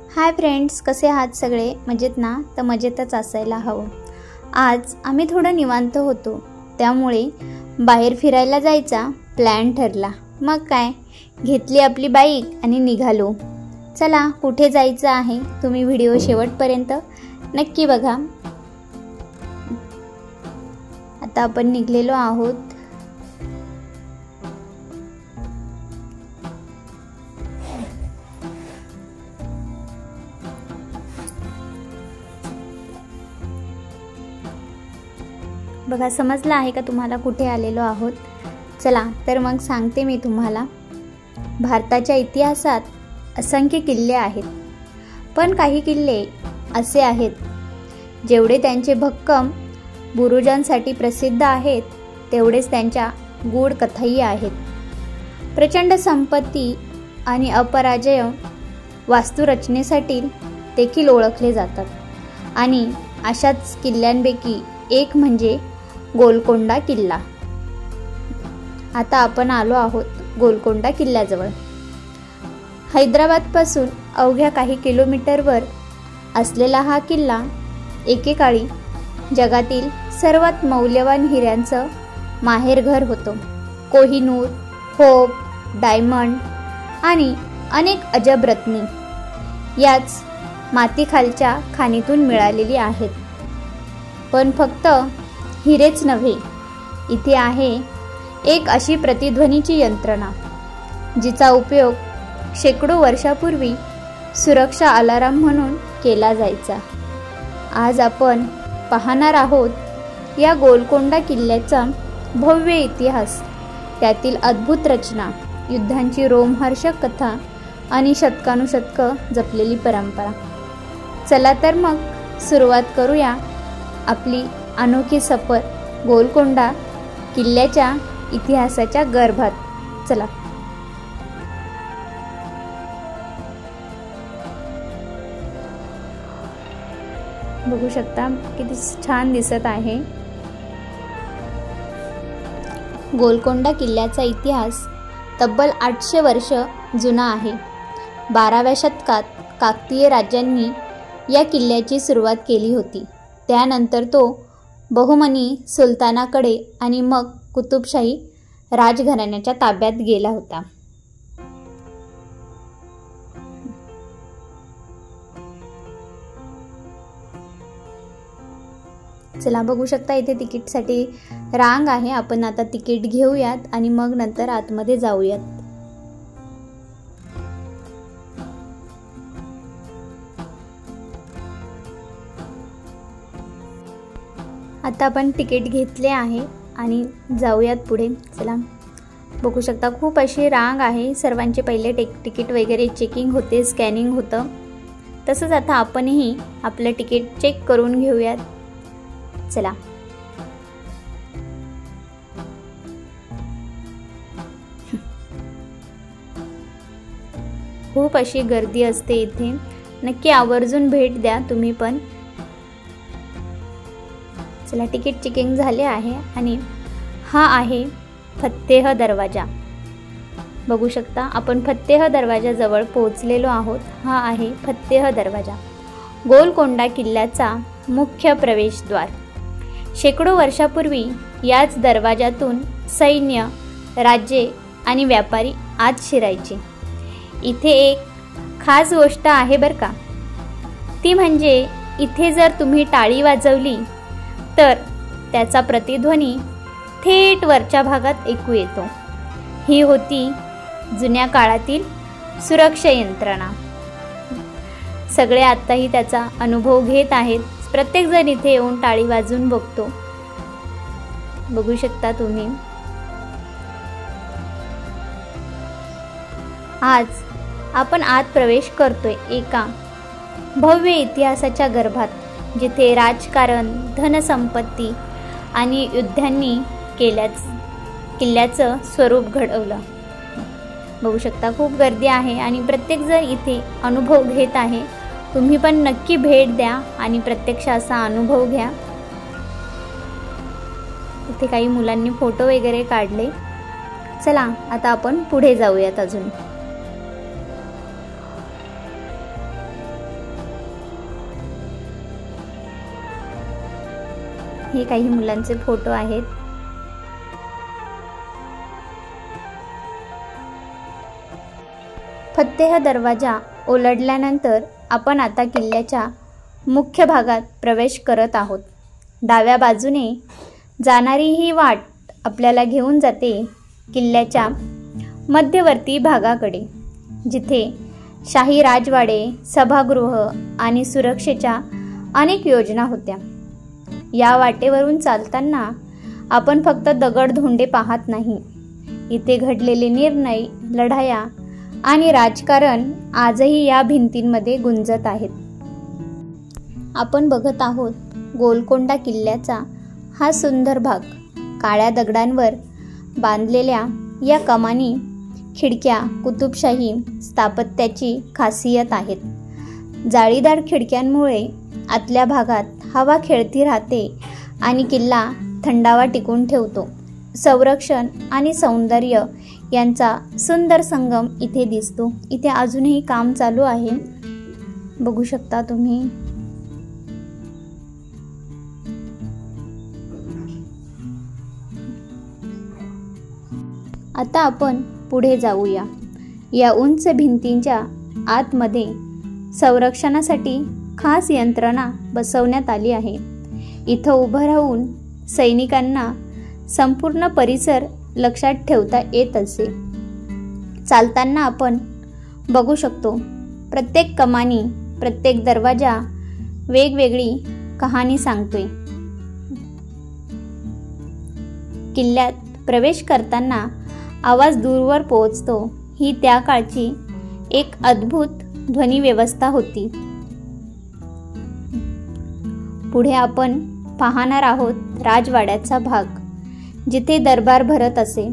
Hi friends, कसे आहात सगळे? मजेत ना? तर मजेतच असायला हवं। आज आम्ही थोडं निवांत होतो, त्यामुळे बाहेर फिरायला जायचा प्लॅन ठरला। मग काय, घेतली आपली बाईक आणि निघालो। चला, कुठे जायचं आहे तुम्ही व्हिडिओ शेवटपर्यंत नक्की बघा। आता आपण निघलेलो आहोत। बघा, समजलं आहे का तुम्हाला कुठे आलेलो आहोत? चला तर मग सांगते मी तुम्हाला। भारताच्या इतिहासात असंख्य किल्ले आहेत, पण काही किल्ले असे आहेत जेवढे त्यांचे भक्कम बुरुजांसाठी प्रसिद्ध आहेत, तेवढेच त्यांच्या गूढ कथाही आहेत। प्रचंड संपत्ती आणि अपराजय वास्तुरचनेसाठी देखील ओळखले जातात, आणि अशाच किल्ल्यांपैकी एक म्हणजे गोलकोंडा किल्ला। आता आपण आलो आहोत गोलकोंडा किल्ल्याजवळ। हैदराबादपासून अवघ्या काही किलोमीटरवर असलेला हा किल्ला एकेकाळी जगातील सर्वात मौल्यवान हिऱ्यांचं माहेरघर होतं। कोहिनूर, होप, डायमंड आणि अनेक अजब रत्ने याच मातीखालच्या खाणीतून मिळालेली आहेत। पण फक्त हिरेच नव्हे, इथे आहे एक अशी प्रतिध्वनीची यंत्रणा जिचा उपयोग शेकडो वर्षापूर्वी सुरक्षा अलार्म म्हणून केला जायचा। आज आपण पाहणार आहोत या गोलकोंडा किल्ल्याचा भव्य इतिहास, त्यातील अद्भुत रचना, युद्धांची रोमहर्षक कथा आणि शतकानुशतकं जपलेली परंपरा। चला तर मग सुरुवात करूया आपली अनोखी सफर गोलकोंडा किल्ल्याच्या इतिहासाच्या गर्भात। चला। बघू शकता किती छान दिसत आहे। गोलकोंडा किल्ल्याचा इतिहास तब्बल 800 वर्ष जुना आहे। 12व्या शतकात काकतीय राज्यांनी या किल्ल्याची सुरुवात केली होती। त्यानंतर तो बहुमनी सुलतानाकडे आणि मग कुतुबशाही राजघराण्याच्या ताब्यात गेला होता। चला, बघू शकता इथे तिकीटसाठी रांग आहे। आपण आता तिकीट घेऊयात आणि मग नंतर आतमध्ये जाऊयात। आता आपण तिकीट घेतले आहे आणि जाऊयात पुढे। चला, बघू शकता खूप अशी रांग आहे। सर्वांचे पहिले तिकीट वगैरे चेकिंग होते, स्कॅनिंग होतं। तसंच आता आपणही आपलं तिकीट चेक करून घेऊयात। चला। खूप अशी गर्दी असते इथे, नक्की आवर्जून भेट द्या तुम्ही पण। चला, तिकीट चेकिंग झाले आहे आणि हा आहे फत्तेह दरवाजा। बघू शकता आपण फत्तेह दरवाजाजवळ पोहोचलेलो आहोत। हा आहे फत्तेह दरवाजा, गोलकोंडा किल्ल्याचा मुख्य प्रवेशद्वार। शेकडो वर्षापूर्वी याच दरवाजातून सैन्य, राज्ये आणि व्यापारी आत शिरायचे। इथे एक खास गोष्ट आहे बरं का, ती म्हणजे इथे जर तुम्ही टाळी वाजवली तर त्याचा प्रतिध्वनी थेट वरच्या भागात ऐकू येतो। ही होती जुन्या काळातील सुरक्षा यंत्रणा। सगळे आत्ताही त्याचा अनुभव घेत आहेत। प्रत्येक जण इथे येऊन टाळी वाजवून बघतो। बघू शकता तुम्ही। आज आपण आत प्रवेश करतोय एका भव्य इतिहासाच्या गर्भात, जिथे राजकारण, धनसंपत्ती आणि युद्धांनी किल्ल्याचं स्वरूप घडवलं। बघू शकता खूप गर्दी आहे आणि प्रत्येक जण इथे अनुभव घेत आहे। तुम्ही पण नक्की भेट द्या आणि प्रत्यक्ष असा अनुभव घ्या। इथे काही मुलांनी फोटो वगैरे काढले। चला, आता आपण पुढे जाऊयात अजून। हे काही मुलांचे फोटो आहेत. फत्तेह दरवाजा ओलांडल्यानंतर आपण आता किल्ल्याच्या मुख्य भागात प्रवेश करत आहोत. डाव्या बाजूने जाणारी ही वाट आपल्याला घेऊन जाते किल्ल्याच्या मध्यवर्ती भागाकडे, जिथे शाही राजवाडे, सभागृह आणि सुरक्षेच्या अनेक योजना होत्या. या वाटेवरून चालताना आपण फक्त दगडधोंडे पाहत नाही, इथे घडलेले निर्णय, लढाया आणि राजकारण आजही या भिंतींमध्ये गुंजत आहेत. आपण बघत आहोत गोलकोंडा किल्ल्याचा हा सुंदर भाग. काळ्या दगडांवर बांधलेल्या या कमानी, खिडक्या कुतुबशाही स्थापत्याची खासियत आहेत. जाळीदार खिडक्यांमुळे आतल्या भागात हवा खेळती राहते आणि किल्ला थंडावा टिकून ठेवतो. संरक्षण आणि सौंदर्य यांचा सुंदर संगम इथे दिसतो. इथे अजूनही काम चालू आहे, बघू शकता तुम्ही. आता आपण पुढे जाऊया. या उंच भिंतींच्या आतमध्ये संरक्षणासाठी खास यंत्रणा बसवण्यात आली आहे. इथं उभं राहून सैनिकांना संपूर्ण परिसर लक्षात ठेवता येत असे. चालताना आपण बघू शकतो प्रत्येक कमानी, प्रत्येक दरवाजा वेगवेगळी कहाणी सांगतोय. किल्ल्यात प्रवेश करताना आवाज दूरवर पोहोचतो. ही त्या काळची एक अद्भुत ध्वनी व्यवस्था होती. पुढे आपण पाहणार आहोत राजवाड्याचा भाग, जिथे दरबार भरत असे.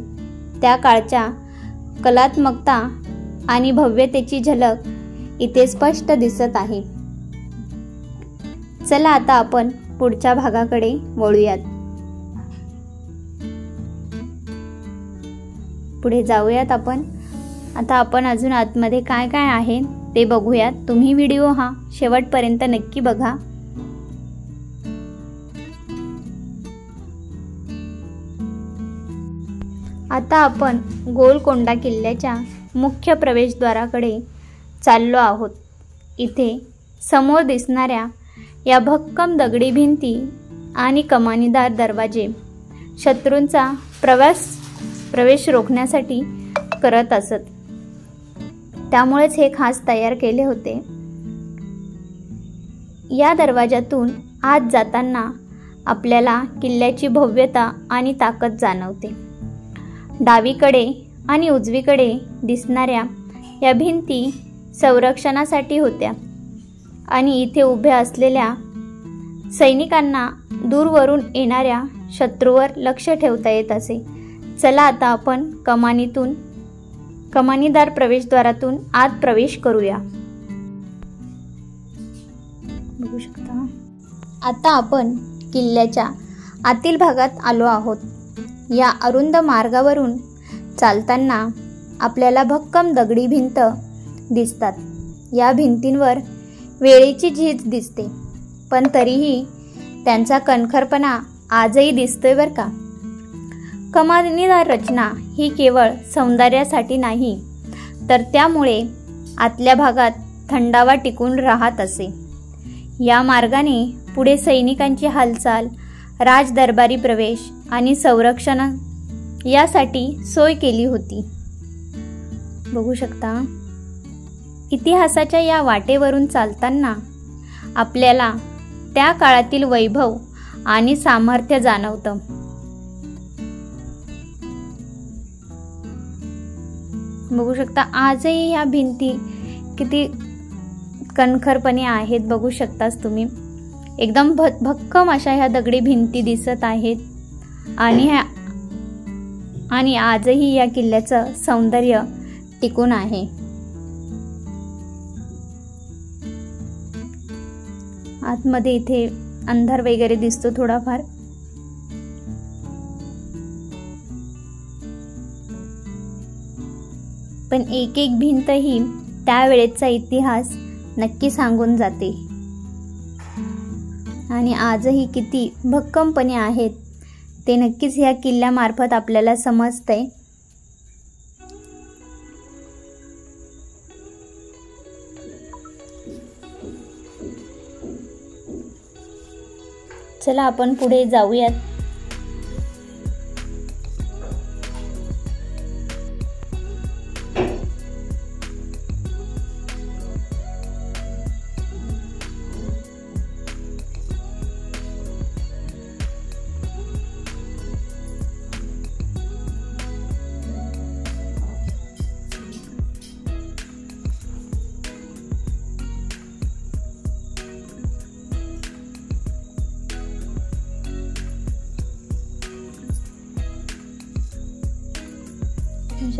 त्या काळच्या कलात्मकता आणि भव्यतेची झलक इथे स्पष्ट दिसत आहे. चला आता आपण पुढच्या भागाकडे वळूयात. पुढे जाऊयात आपण. आता आपण अजून आतमध्ये काय काय आहे ते बघूयात. तुम्ही व्हिडिओ हा शेवटपर्यंत नक्की बघा. आता आपण गोलकोंडा किल्ल्याच्या मुख्य प्रवेशद्वाराकडे चाललो आहोत. इथे समोर दिसणाऱ्या या भक्कम दगडी भिंती आणि कमानीदार दरवाजे शत्रूंचा प्रवेश रोखण्यासाठी करत असत. त्यामुळेच हे खास तयार केले होते. या दरवाजातून आत जाताना आपल्याला किल्ल्याची भव्यता आणि ताकद जाणवते. डावीकडे आणि उजवीकडे दिसणाऱ्या या भिंती संरक्षणासाठी होत्या आणि इथे उभ्या असलेल्या सैनिकांना दूरवरून येणाऱ्या शत्रूवर लक्ष ठेवता येत असे. चला आता आपण कमानीदार प्रवेशद्वारातून आत प्रवेश करूया. बघू शकता आता आपण किल्ल्याच्या आतील भागात आलो आहोत. या अरुंद मार्गावरून चालताना आपल्याला भक्कम दगडी भिंत दिसतात. या भिंतींवर वेळेची झीज दिसते, पण तरीही त्यांचा कणखरपणा आजही दिसतोय बरं का. कमानीदार रचना ही केवळ सौंदर्यासाठी नाही, तर त्यामुळे आतल्या भागात थंडावा टिकून राहत असे. या मार्गाने पुढे सैनिकांची हालचाल, राजदरबारी प्रवेश आणि संरक्षण यासाठी सोय केली होती. बघू शकता इतिहासाच्या या वाटेवरून चालताना आपल्याला त्या काळातील वैभव आणि सामर्थ्य जाणवतं. बघू शकता आजही ह्या भिंती किती कणखरपणे आहेत. बघू शकताच तुम्ही एकदम भक्कम अशा ह्या दगडी भिंती दिसत आहेत आणि आजही या किल्ल्याचं सौंदर्य टिकून आहे. आतमध्ये इथे अंधार वगैरे दिसतो थोडाफार. पण एक एक भिंत ही त्यावेळेचा इतिहास नक्की सांगून जाते. आणि आजही किती भक्कमपणे आहेत ते नक्कीच ह्या किल्ल्यामार्फत आपल्याला समजतंय. चला आपण पुढे जाऊयात.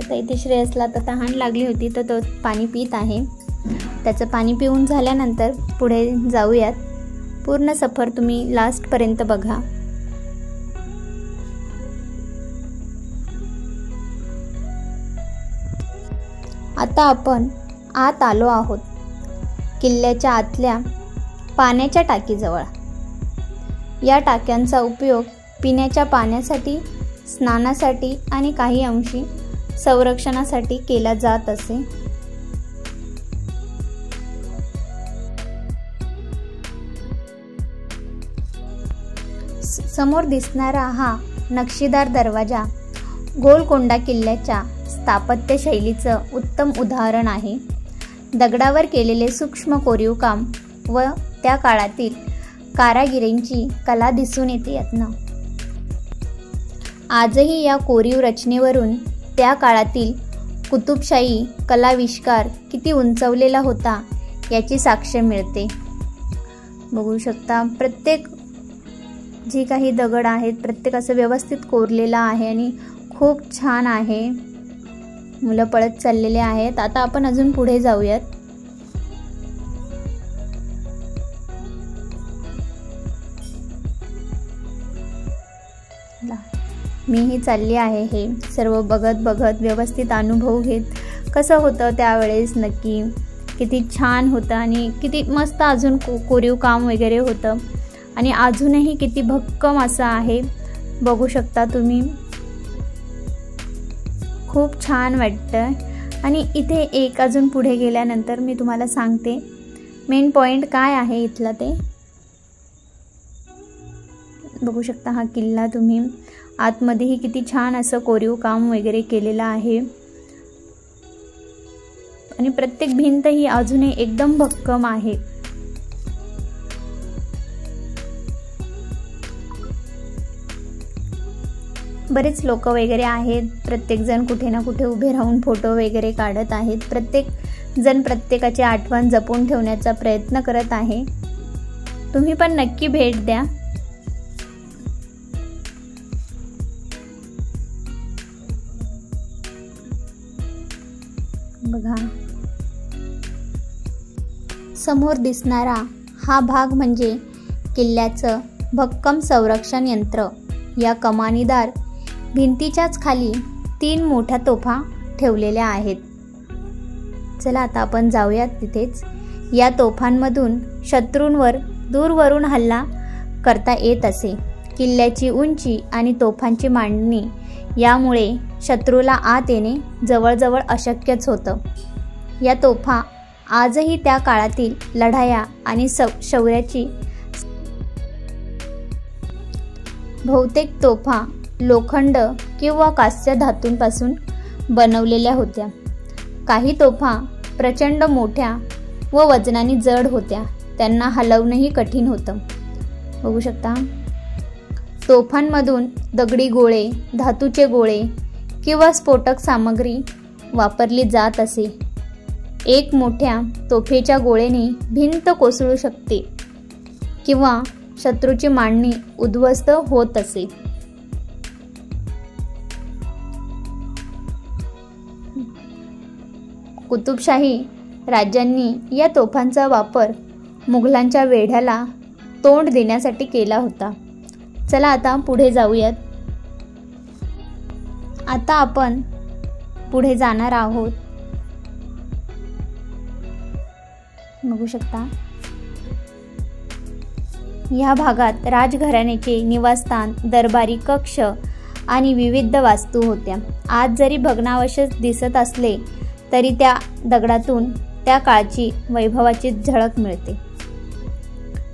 इथे श्रेयसला तर तहान लागली होती तर तो पाणी पित आहे. त्याचं पाणी पिऊन झाल्यानंतर पुढे जाऊयात. पूर्ण सफर तुम्ही लास्टपर्यंत बघा. आता आपण आत आलो आहोत किल्ल्याच्या आतल्या पाण्याच्या टाकीजवळ. या टाक्यांचा उपयोग पिण्याच्या पाण्यासाठी, स्नानासाठी आणि काही अंशी संरक्षणासाठी केला जात असे. समोर दिसणारा हा नक्षीदार दरवाजा गोलकोंडा किल्ल्याच्या स्थापत्य शैलीचं उत्तम उदाहरण आहे. दगडावर केलेले सूक्ष्म कोरीवकाम व त्या काळातील कारागिरींची कला दिसून येते यातनं. आजही या कोरीव रचनेवरून त्या काळातील कुतुबशाही कलाविष्कार किती उंचवलेला होता याची साक्ष मिळते. बघू शकता प्रत्येक जी काही दगड आहेत प्रत्येक असं व्यवस्थित कोरलेला आहे आणि खूप छान आहे. मुलं पळत चाललेले आहेत. आता आपण अजून पुढे जाऊयात. मीही चालली आहे हे सर्व बघत व्यवस्थित अनुभव घेत. कसं होतं त्यावेळेस नक्की, किती छान होतं आणि किती मस्त अजून कोरीव काम वगैरे होतं आणि अजूनही किती भक्कम असं आहे. बघू शकता तुम्ही, खूप छान वाटतं. आणि इथे एक अजून पुढे गेल्यानंतर मी तुम्हाला सांगते मेन पॉइंट काय आहे इथला ते. बघू शकता हा किल्ला तुम्ही. आतमध्येही किती छान असं कोरीव काम वगैरे केलेलं आहे आणि प्रत्येक भिंत ही अजूनही एकदम भक्कम आहे. बरेच लोक वगैरे आहेत. प्रत्येक जण कुठे ना कुठे उभे राहून फोटो वगैरे काढत आहेत. प्रत्येक जण प्रत्येकाची आठवण जपून ठेवण्याचा प्रयत्न करत आहे. तुम्ही पण नक्की भेट द्या. बघा समोर दिसणारा हा भाग म्हणजे किल्ल्याचं भक्कम संरक्षण यंत्र. या कमानीदार भिंतीच्याच खाली 3 मोठ्या तोफा ठेवलेल्या आहेत. चला आता आपण जाऊयात तिथेच. या तोफांमधून शत्रूंवर दूरवरून हल्ला करता येत असे. किल्ल्याची उंची आणि तोफांची मांडणी यामुळे शत्रूला आत येणे जवळजवळ अशक्यच होतं. या तोफा आजही त्या काळातील लढाया आणि शौर्याची. बहुतेक तोफा लोखंड किंवा कास्य धातूंपासून बनवलेल्या होत्या. काही तोफा प्रचंड मोठ्या व वजनाने जड होत्या. त्यांना हलवणंही कठीण होतं. बघू शकता तोफांमधून दगडी गोळे, धातूचे गोळे किंवा स्फोटक सामग्री वापरली जात असे. एक मोठ्या तोफेच्या गोळ्याने भिंत कोसळू शकते किंवा शत्रूची मांडणी उद्ध्वस्त होत असे. कुतुबशाही राज्यांनी या तोफांचा वापर मुघलांच्या वेढ्याला तोंड देण्यासाठी केला होता. चला आता पुढे जाऊयात. आता आपण पुढे जाणार आहोत. बघू शकता या भागात राजघराण्याचे निवासस्थान, दरबारी कक्ष आणि विविध वास्तू होत्या. आज जरी भग्नावशेष दिसत असले तरी त्या दगडातून त्या काळची वैभवाची झलक मिळते.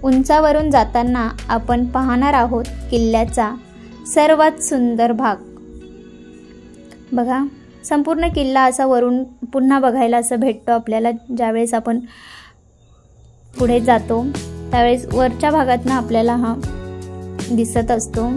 उंचावरून जाताना आपण पाहणार आहोत किल्ल्याचा सर्वात सुंदर भाग. बघा, संपूर्ण किल्ला असा वरून पुन्हा बघायला असं भेटतो आपल्याला. ज्यावेळेस आपण पुढे जातो त्यावेळेस वरच्या भागातनं आपल्याला हा दिसत असतो.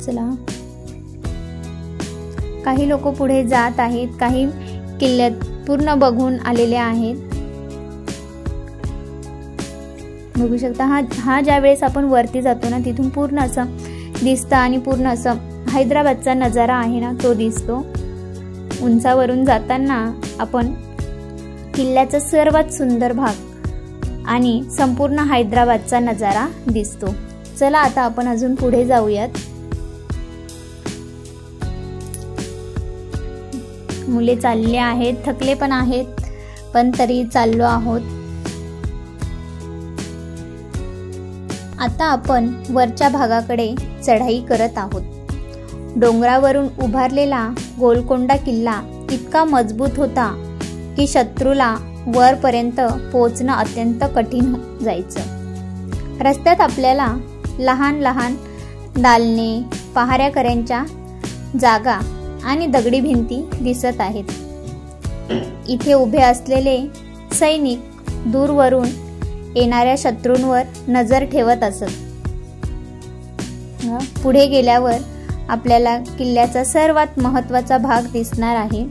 चला, काही लोक पुढे जात आहेत, काही किल्ल्यात पूर्ण बघून आलेले आहेत. बघू शकता, हा ज्या वेळेस आपण वरती जातो ना तिथून पूर्ण असं दिसतं आणि पूर्ण असं हैदराबादचा नजारा आहे ना तो दिसतो. उंचावरून जाताना आपण किल्ल्याचा सर्वात सुंदर भाग आणि संपूर्ण हैदराबादचा नजारा दिसतो. चला आता आपण अजून पुढे जाऊयात. मुले चालले आहेत, थकले पण आहेत, पण तरी चाललो आहोत. आता आपण वरच्या भागाकडे चढाई करत आहोत. डोंगरावरून उभारलेला गोलकोंडा किल्ला इतका मजबूत होता की शत्रूला वरपर्यंत पोहोचणं अत्यंत कठीण जायचं. रस्त्यात आपल्याला लहान लहान दालने, पहारेकऱ्यांच्या जागा आणि दगडी भिंती दिसत आहेत. इथे उभे असलेले सैनिक दूरवरून येणाऱ्या शत्रूंवर नजर ठेवत असत. पुढे गेल्यावर आपल्याला किल्ल्याचा सर्वात महत्त्वाचा भाग दिसणार आहे.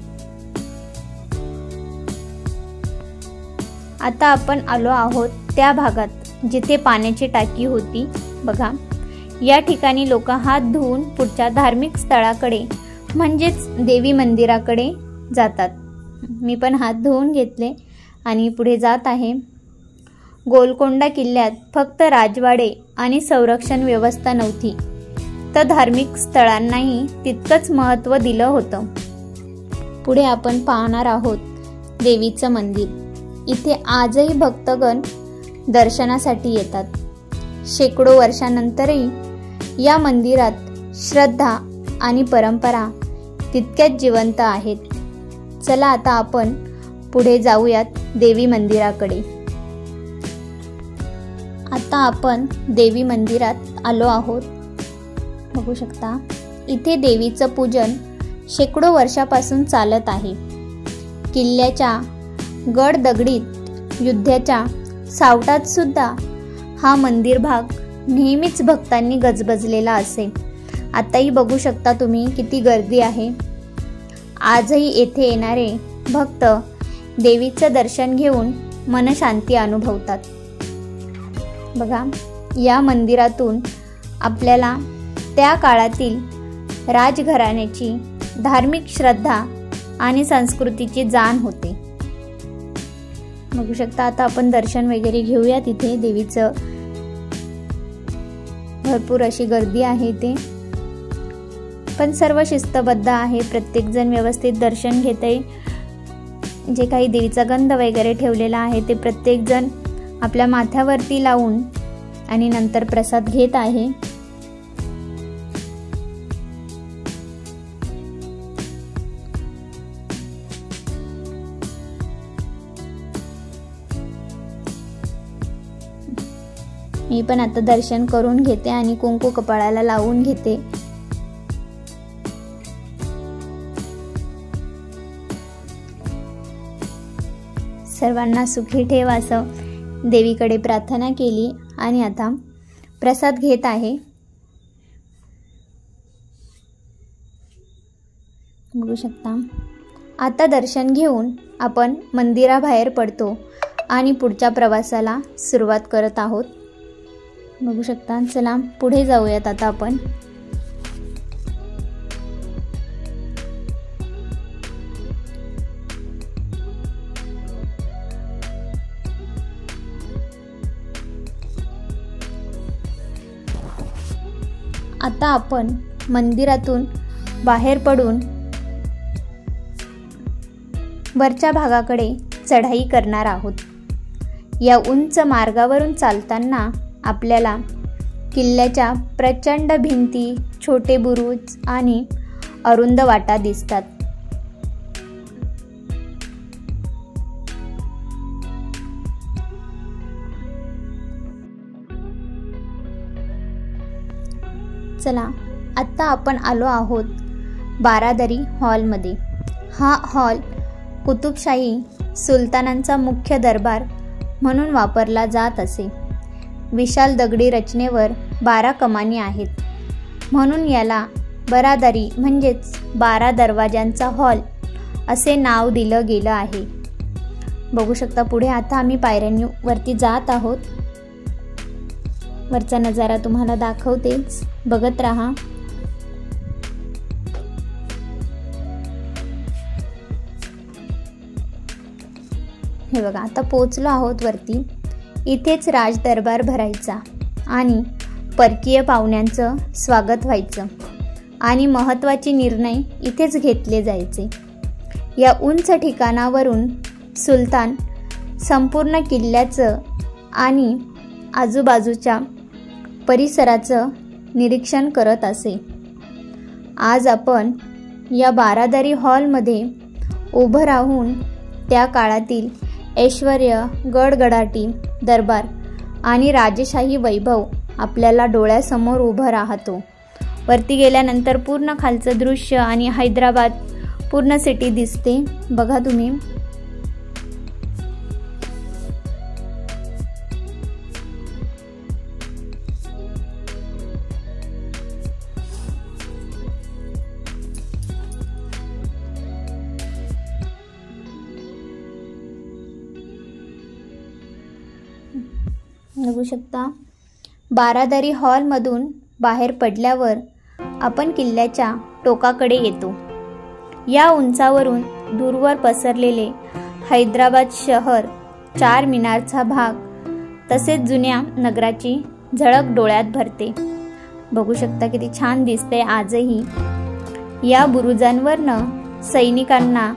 आता आपण आलो आहोत त्या भागात जिथे पाण्याची टाकी होती. बघा, या ठिकाणी लोक हात धुवून पुढच्या धार्मिक स्थळाकडे म्हणजेच देवी मंदिराकडे जातात. मी पण हात धुवून घेतले आणि पुढे जात आहे. गोलकोंडा किल्ल्यात फक्त राजवाडे आणि संरक्षण व्यवस्था नव्हती, तर धार्मिक स्थळांनाही तितकंच महत्त्व दिलं होतं. पुढे आपण पाहणार आहोत देवीचं मंदिर. इथे आजही भक्तगण दर्शनासाठी येतात. शेकडो वर्षांनंतरही या मंदिरात श्रद्धा आणि परंपरा तितक्याच जिवंत आहेत. चला आता आपण पुढे जाऊयात देवी मंदिराकडे. आता आपण देवी मंदिरात आलो आहोत. बघू शकता, इथे देवीचं पूजन शेकडो वर्षापासून चालत आहे. किल्ल्याच्या गड दगडीत युद्धाच्या सावटात सुद्धा हा मंदिर भाग नेहमीच भक्तांनी गजबजलेला असे. आताही बघू शकता तुम्ही किती गर्दी आहे. आजही येथे येणारे भक्त देवीचं दर्शन घेऊन मनशांती अनुभवतात. बघा, या मंदिरातून आपल्याला त्या काळातील राजघराण्याची धार्मिक श्रद्धा आणि संस्कृतीची जाण होते. बघू शकता, आता आपण दर्शन वगैरे घेऊया. तिथे देवीचं भरपूर अशी गर्दी आहे इथे, पण सर्व शिस्तबद्ध आहे. प्रत्येक जण व्यवस्थित दर्शन घेते. जे काही देवीचा गंध वगैरे ठेवलेला आहे ते प्रत्येक जण आपल्या माथ्यावरती लावून आणि नंतर प्रसाद घेत आहे. मी पण आता दर्शन करून घेते आणि कुंकू कपाळाला लावून घेते. सर्वांना सुखी ठेव असं देवीकडे प्रार्थना केली आणि आता प्रसाद घेत आहे. बघू शकता, आता दर्शन घेऊन आपण मंदिराबाहेर पडतो आणि पुढच्या प्रवासाला सुरुवात करत आहोत. बघू शकता, चला पुढे जाऊयात आता आपण. आता आपण मंदिरातून बाहेर पडून वरच्या भागाकडे चढाई करणार आहोत. या उंच मार्गावरून चालताना आपल्याला किल्ल्याच्या प्रचंड भिंती, छोटे बुरुज आणि अरुंद वाटा दिसतात. चला, आत्ता आपण आलो आहोत बारादरी हॉलमध्ये. हा हॉल कुतुबशाही सुलतानांचा मुख्य दरबार म्हणून वापरला जात असे. विशाल दगडी रचनेवर 12 कमानी आहेत, म्हणून याला बारादरी म्हणजेच 12 दरवाजांचा हॉल असे नाव दिलं गेलं आहे. बघू शकता पुढे आता आम्ही पायऱ्यांवरती जात आहोत. वरचा नजारा तुम्हाला दाखवतेच, बघत राहा. हे बघा, आता पोचलो आहोत वरती. इथेच राज दरबार भरायचा आणि परकीय पाहुण्यांचं स्वागत व्हायचं आणि महत्त्वाचे निर्णय इथेच घेतले जायचे. या उंच ठिकाणावरून सुलतान संपूर्ण किल्ल्याचं आणि आजूबाजूच्या परिसराचं निरीक्षण करत असे. आज आपण या बारादरी हॉलमध्ये उभं राहून त्या काळातील ऐश्वर्य, गडगडाटी, दरबार आणि राजेशाही वैभव आपल्याला डोळ्यासमोर उभं राहतो. वरती गेल्यानंतर पूर्ण खालचं दृश्य आणि हैदराबाद पूर्ण सिटी दिसते. बघा तुम्ही. बघू शकता, बारादरी हॉलमधून बाहेर पडल्यावर आपण किल्ल्याच्या टोकाकडे येतो. या उंचावरून दूरवर पसरलेले हैदराबाद शहर, 4 मिनारचा भाग तसेच जुन्या नगराची झळक डोळ्यात भरते. बघू शकता किती छान दिसते आजही. या बुरुजांवरनं सैनिकांना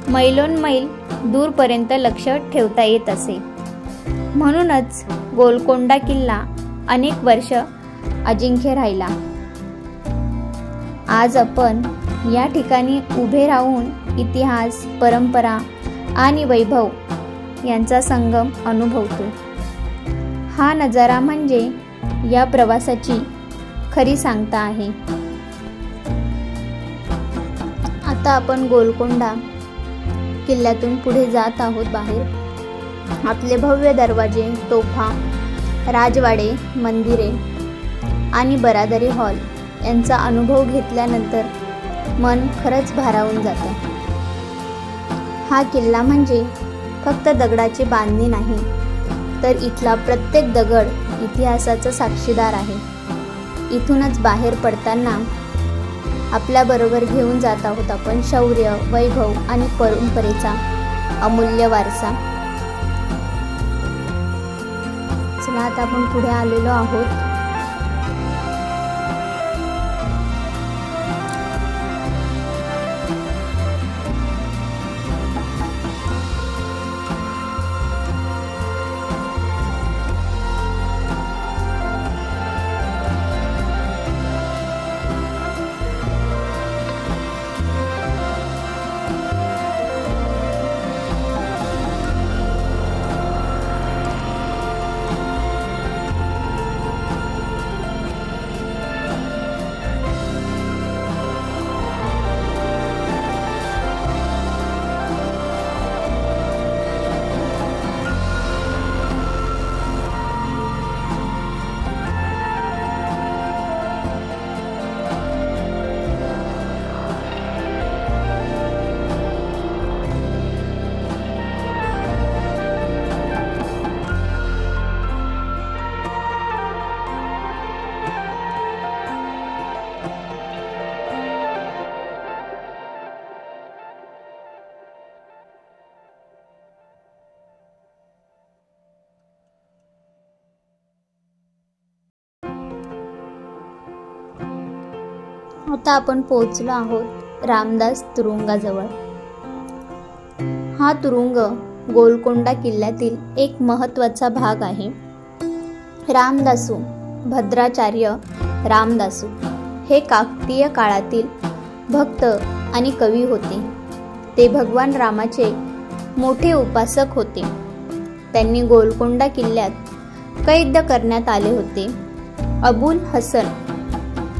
मैलोनमैल दूरपर्यंत लक्ष ठेवता येत असे. म्हणूनच गोलकोंडा किल्ला अनेक वर्ष अजिंक्य राहिला. आज आपण या ठिकाणी उभे राहून इतिहास, परंपरा आणि वैभव यांचा संगम अनुभवतो. हा नजारा म्हणजे या प्रवासाची खरी सांगता आहे. आता आपण गोलकोंडा किल्ल्यातून पुढे जात आहोत बाहेर. आपले भव्य दरवाजे, तोफा, राजवाडे, मंदिरे आणि बारादरी हॉल यांचा अनुभव घेतल्यानंतर मन खरंच भारावून जातं. हा किल्ला म्हणजे फक्त दगडाची बांधणी नाही, तर इथला प्रत्येक दगड इतिहासाचा साक्षीदार आहे. इथूनच बाहेर पडताना आपल्याबरोबर घेऊन जात आहोत आपण शौर्य, वैभव आणि परंपरेचा अमूल्य वारसा. चला, आता आपण पुढे आलेलो आहोत. आता आपण पोहोचलो आहोत रामदास तुरुंगाजवळ। हा तुरुंग गोलकोंडा किल्ल्यातील एक महत्त्वाचा भाग आहे। रामदासू, भद्राचार्य रामदासू हे काकतीय काळातील भक्त आणि कवी होते। ते भगवान रामाचे मोठे उपासक होते। त्यांनी गोलकोंडा किल्ल्यात कैद करण्यात आले होते। अबुल हसन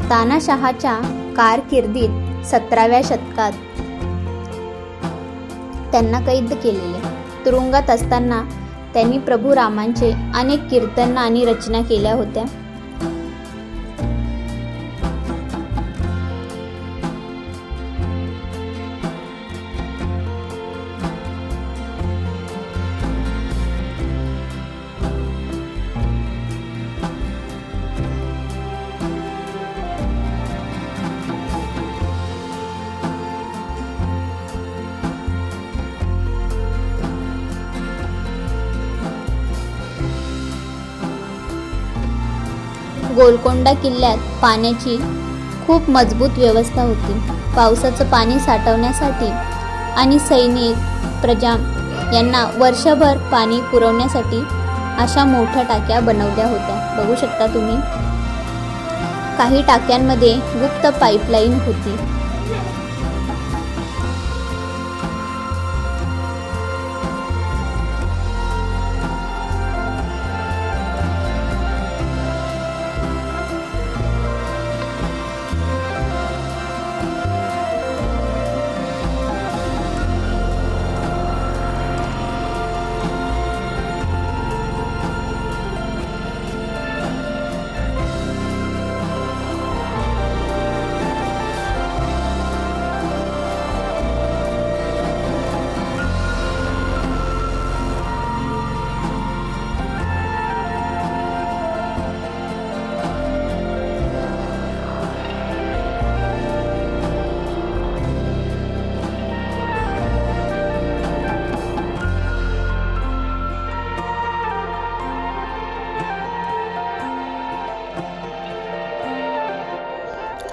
तानाशहाच्या कारकिर्दीत 17व्या शतकात त्यांना कैद केलेले। तुरुंगात असताना त्यांनी प्रभू रामांचे अनेक कीर्तन आणि रचना केल्या होत्या। गोलकोंडा किल्ल्यात पाण्याची खूप मजबूत व्यवस्था होती। पावसाचं पाणी साठवण्यासाठी आणि सैनिक प्रजा यांना वर्षभर पाणी पुरवण्यासाठी अशा मोठ्या टाक्या बनवल्या होत्या। बघू शकता तुम्ही, काही टाक्यांमध्ये गुप्त पाईपलाईन होती।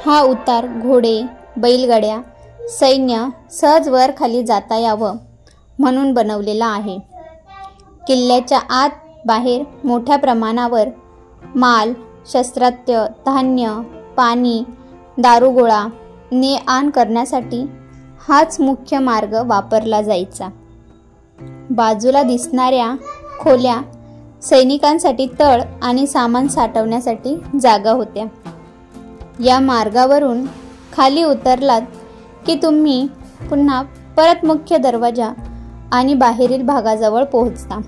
हा उतार घोडे, बैलगाड्या, सैन्य सहज वर खाली जाता यावं म्हणून बनवलेला आहे। किल्ल्याच्या आत बाहेर मोठ्या प्रमाणावर माल, शस्त्रास्त्र, धान्य, पाणी, दारुगोळा ने आण करण्यासाठी हाच मुख्य मार्ग वापरला जायचा। बाजूला दिसणाऱ्या खोल्या सैनिकांसाठी तळ आणि सामान साठवण्यासाठी जागा होत्या। या मार्गावरून खाली उतरलात की तुम्ही पुन्हा परत मुख्य दरवाजा आणि बाहेरील भागाजवळ पोहोचता।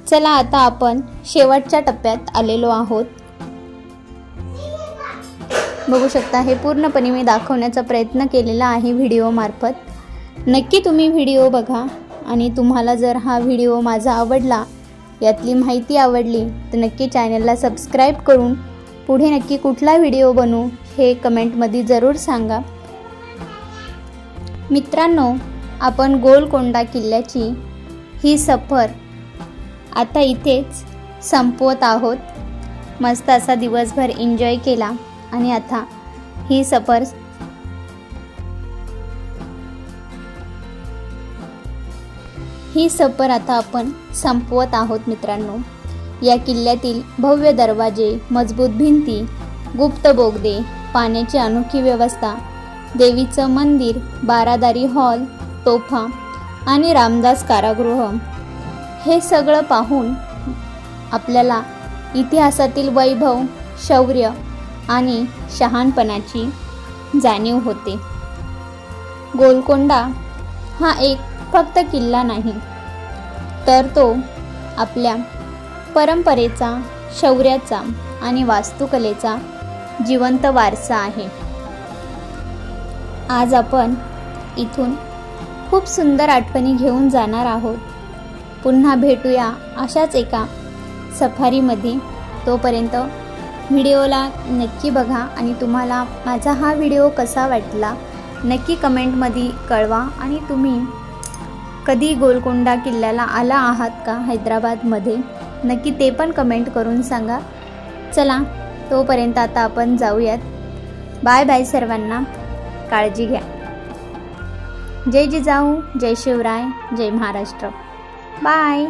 चला आता आपण शेवटच्या टप्प्यात आलेलो आहोत। बघू शकता, हे पूर्णपणे मी दाखवण्याचा प्रयत्न केलेला आहे व्हिडिओ मार्फत। नक्की तुम्ही व्हिडिओ बघा आणि तुम्हाला जर हा व्हिडिओ माझा आवडला, यातली माहिती आवडली तर नक्की चॅनलला सबस्क्राईब करून पुढे नक्की कुठला व्हिडिओ बनवू हे कमेंटमध्ये जरूर सांगा। मित्रांनो, आपण गोलकोंडा किल्ल्याची ही सफर आता इथेच संपवत आहोत। मस्त असा दिवसभर एन्जॉय केला आणि आता ही सफर आता आपण संपवत आहोत मित्रांनो। या किल्ल्यातील भव्य दरवाजे, मजबूत भिंती, गुप्त बोगदे, पाण्याची अनोखी व्यवस्था, देवीचं मंदिर, बारादारी हॉल, तोफा आणि रामदास कारागृह हे सगळं पाहून आपल्याला इतिहासातील वैभव, शौर्य आणि शहाणपणाची जाणीव होते। गोलकोंडा हा एक फक्त किल्ला नाही, तर तो आपल्या परंपरेचा, शौर्याचा आणि वास्तुकलेचा जिवंत वारसा आहे। आज आपण इथून खूप सुंदर आठवणी घेऊन जाणार आहोत। पुन्हा भेटूया अशाच एका सफारीमध्ये। तोपर्यंत व्हिडिओला नक्की बघा आणि तुम्हाला माझा हा व्हिडिओ कसा वाटला नक्की कमेंटमध्ये कळवा। आणि तुम्ही कधी गोलकोंडा किल्ल्याला आला आहात का हैदराबादमध्ये, नक्की ते पण कमेंट करून सांगा। चला तोपर्यंत आता आपण जाऊयात बाय बाय सर्वांना, काळजी घ्या. जय जिजाऊ, जय शिवराय, जय महाराष्ट्र. बाय.